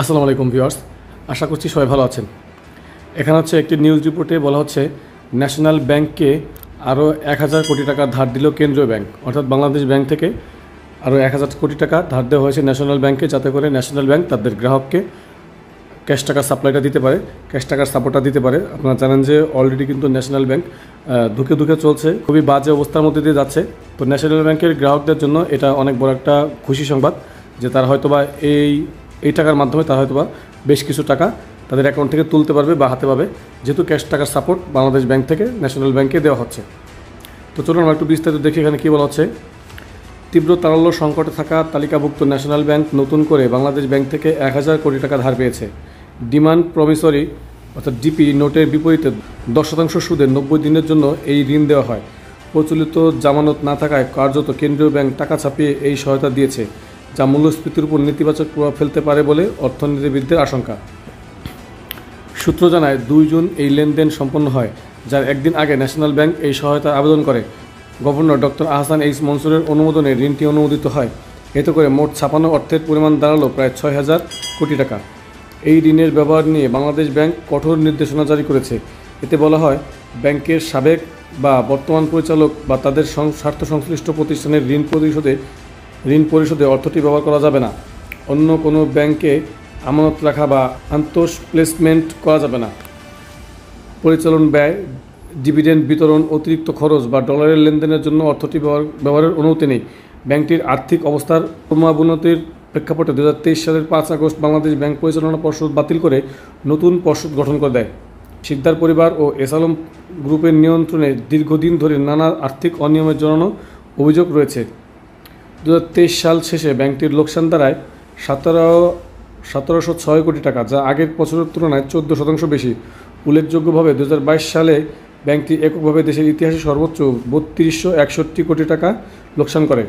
আসসালামু আলাইকুম ভিউয়ার্স, আশা করছি সবাই ভালো আছেন। এখানে হচ্ছে একটি নিউজ রিপোর্টে বলা হচ্ছে ন্যাশনাল ব্যাংককে আরও 1000 কোটি টাকা ধার দিল কেন্দ্রীয় ব্যাংক, অর্থাৎ বাংলাদেশ ব্যাংক থেকে আরও 1000 কোটি টাকা ধার দেওয়া হয়েছে ন্যাশনাল ব্যাংকে, যাতে করে ন্যাশনাল ব্যাংক তাদের গ্রাহককে ক্যাশ টাকার সাপ্লাইটা দিতে পারে, ক্যাশ টাকার সাপোর্টটা দিতে পারে। আপনারা জানেন যে অলরেডি কিন্তু ন্যাশনাল ব্যাংক ধুকে ধুকে চলছে, খুবই বাজে অবস্থার মধ্যে দিয়ে যাচ্ছে। তো ন্যাশনাল ব্যাংকের গ্রাহকদের জন্য এটা অনেক বড় একটা খুশি সংবাদ যে তারা হয়তোবা এই টাকার মাধ্যমে তারা হয়তোবা বেশ কিছু টাকা তাদের অ্যাকাউন্ট থেকে তুলতে পারবে বা হাতে পাবে, যেহেতু ক্যাশ টাকার সাপোর্ট বাংলাদেশ ব্যাংক থেকে ন্যাশনাল ব্যাংকে দেওয়া হচ্ছে। তো চলুন আমরা একটু বিস্তারিত দেখি এখানে কী বলা হচ্ছে। তীব্র তারল্য সংকটে থাকা তালিকাভুক্ত ন্যাশনাল ব্যাংক নতুন করে বাংলাদেশ ব্যাংক থেকে 1000 কোটি টাকা ধার পেয়েছে। ডিমান্ড প্রমিসরি অর্থাৎ ডিপি নোটের বিপরীতে 10% সুদে 90 দিনের জন্য এই ঋণ দেওয়া হয়। প্রচলিত জামানত না থাকায় কার্যত কেন্দ্রীয় ব্যাংক টাকা ছাপিয়ে এই সহায়তা দিয়েছে, যা মূল্যস্ফীতির উপর নেতিবাচক প্রভাব ফেলতে পারে বলে অর্থনীতিবিদদের আশঙ্কা। সূত্র জানায় 2 জুন এই লেনদেন সম্পন্ন হয়, যার একদিন আগে ন্যাশনাল ব্যাংক এই সহায়তার আবেদন করে। গভর্নর ডক্টর আহসান এইচ মনসুরের অনুমোদনে ঋণটি অনুমোদিত হয়। এতে করে মোট ছাপানো অর্থের পরিমাণ দাঁড়ালো প্রায় 6000 কোটি টাকা। এই ঋণের ব্যবহার নিয়ে বাংলাদেশ ব্যাংক কঠোর নির্দেশনা জারি করেছে। এতে বলা হয়, ব্যাংকের সাবেক বা বর্তমান পরিচালক বা তাদের স্বার্থ সংশ্লিষ্ট প্রতিষ্ঠানের ঋণ পরিশোধে অর্থটি ব্যবহার করা যাবে না। অন্য কোনো ব্যাংকে আমানত রাখা বা আন্তঃপ্লেসমেন্ট করা যাবে না। পরিচালন ব্যয়, ডিভিডেন্ড বিতরণ, অতিরিক্ত খরচ বা ডলারের লেনদেনের জন্য অর্থটি ব্যবহারের অনুমতি নেই। ব্যাংকটির আর্থিক অবস্থার ক্রমাবনতির প্রেক্ষাপটে 2023 সালের 5 আগস্ট বাংলাদেশ ব্যাংক পরিচালনা পর্ষদ বাতিল করে নতুন পর্ষদ গঠন করে দেয়। সিকদার পরিবার ও এসালম গ্রুপের নিয়ন্ত্রণে দীর্ঘদিন ধরে নানা আর্থিক অনিয়মের জন্য অভিযোগ রয়েছে। 2023 সাল শেষে ব্যাংকটির লোকসান দাঁড়ায় 1706 কোটি টাকা, যা আগের বছরের তুলনায় 14% বেশি। উল্লেখযোগ্যভাবে 2022 সালে ব্যাংকটি এককভাবে দেশের ইতিহাসে সর্বোচ্চ 3261 কোটি টাকা লোকসান করে।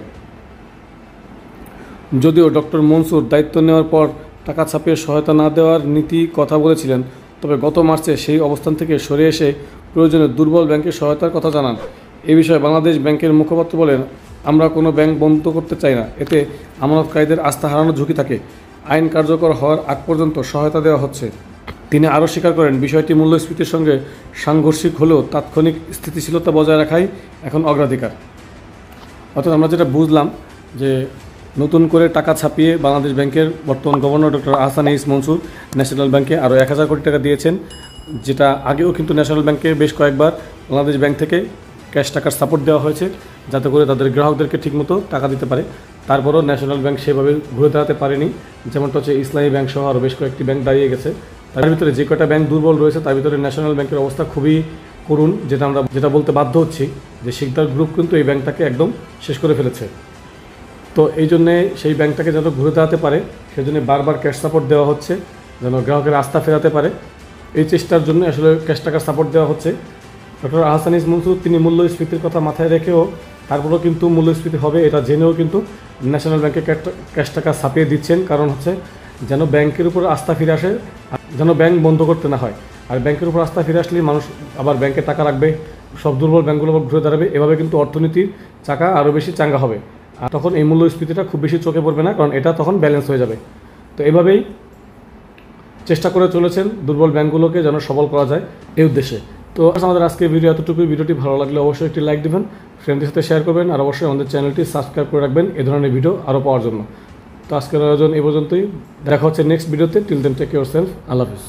যদিও ডক্টর মনসুর দায়িত্ব নেওয়ার পর টাকা ছাপিয়ে সহায়তা না দেওয়ার নীতি কথা বলেছিলেন, তবে গত মার্চে সেই অবস্থান থেকে সরে এসে প্রয়োজনে দুর্বল ব্যাংকের সহায়তার কথা জানান। এ বিষয়ে বাংলাদেশ ব্যাংকের মুখপাত্র বলেন, আমরা কোনো ব্যাংক বন্ধ করতে চাই না, এতে আমানতকারীদের আস্থা হারানোর ঝুঁকি থাকে। আইন কার্যকর হওয়ার আগ পর্যন্ত সহায়তা দেওয়া হচ্ছে। তিনি আরও স্বীকার করেন, বিষয়টি মূল্যস্ফীতির সঙ্গে সাংঘর্ষিক হলেও তাৎক্ষণিক স্থিতিশীলতা বজায় রাখাই এখন অগ্রাধিকার। অর্থাৎ আমরা যেটা বুঝলাম যে নতুন করে টাকা ছাপিয়ে বাংলাদেশ ব্যাংকের বর্তমান governor doctor Ahsan H Mansur national ব্যাংকে আরও 1000 কোটি টাকা দিয়েছেন, যেটা আগেও কিন্তু ন্যাশনাল ব্যাংকে বেশ কয়েকবার বাংলাদেশ ব্যাংক থেকে ক্যাশ টাকার সাপোর্ট দেওয়া হয়েছে, যাতে করে তাদের গ্রাহকদেরকে ঠিকমতো টাকা দিতে পারে। তারপরও ন্যাশনাল ব্যাংক সেভাবে ঘুরে দাঁড়াতে পারেনি, যেমনটা হচ্ছে ইসলামী ব্যাংক সহ আরও বেশ কয়েকটি ব্যাংক দাঁড়িয়ে গেছে। তার ভিতরে যে কয়টা ব্যাংক দুর্বল রয়েছে তার ভিতরে ন্যাশনাল ব্যাংকের অবস্থা খুবই করুণ, যেটা বলতে বাধ্য হচ্ছি যে সিকদার গ্রুপ কিন্তু এই ব্যাংকটাকে একদম শেষ করে ফেলেছে। তো এই জন্যে সেই ব্যাংকটাকে যত ঘুরে দাঁড়াতে পারে সেজন্য বারবার ক্যাশ সাপোর্ট দেওয়া হচ্ছে, যেন গ্রাহকের আস্থা ফেরাতে পারে। এই চেষ্টার জন্য আসলে ক্যাশ টাকার সাপোর্ট দেওয়া হচ্ছে। ডক্টর আহসান এইচ মনসুর তিনি মূল্যস্ফীতির কথা মাথায় রেখেও তারপরেও কিন্তু মূল্যস্ফীতি হবে এটা জেনেও কিন্তু ন্যাশনাল ব্যাংকে ক্যাশ টাকা ছাপিয়ে দিচ্ছেন, কারণ হচ্ছে যেন ব্যাংকের উপর আস্থা ফিরে আসে, যেন ব্যাংক বন্ধ করতে না হয়। আর ব্যাংকের উপর আস্থা ফিরে আসলেই মানুষ আবার ব্যাংকে টাকা রাখবে, সব দুর্বল ব্যাংকগুলো ঘুরে দাঁড়াবে। এভাবে কিন্তু অর্থনীতির চাকা আরও বেশি চাঙ্গা হবে, আর তখন এই মূল্যস্ফীতিটা খুব বেশি চোখে পড়বে না, কারণ এটা তখন ব্যালেন্স হয়ে যাবে। তো এভাবেই চেষ্টা করে চলেছেন দুর্বল ব্যাংকগুলোকে যেন সবল করা যায় এই উদ্দেশ্যে। তো আমাদের আজকের ভিডিও এতটুকুই। ভিডিওটি ভালো লাগলে অবশ্যই একটি লাইক দেবেন, ফ্রেন্ডদের সাথে শেয়ার করবেন, আর অবশ্যই আমাদের চ্যানেলটি সাবস্ক্রাইব করে রাখবেন এ ধরনের ভিডিও আরও পাওয়ার জন্য। তো আজকের আয়োজন এই পর্যন্তই, দেখা হচ্ছে নেক্সট ভিডিওতে। টিল দেন টেক ইয়োরসেলফ, আল্লাহ হাফেজ।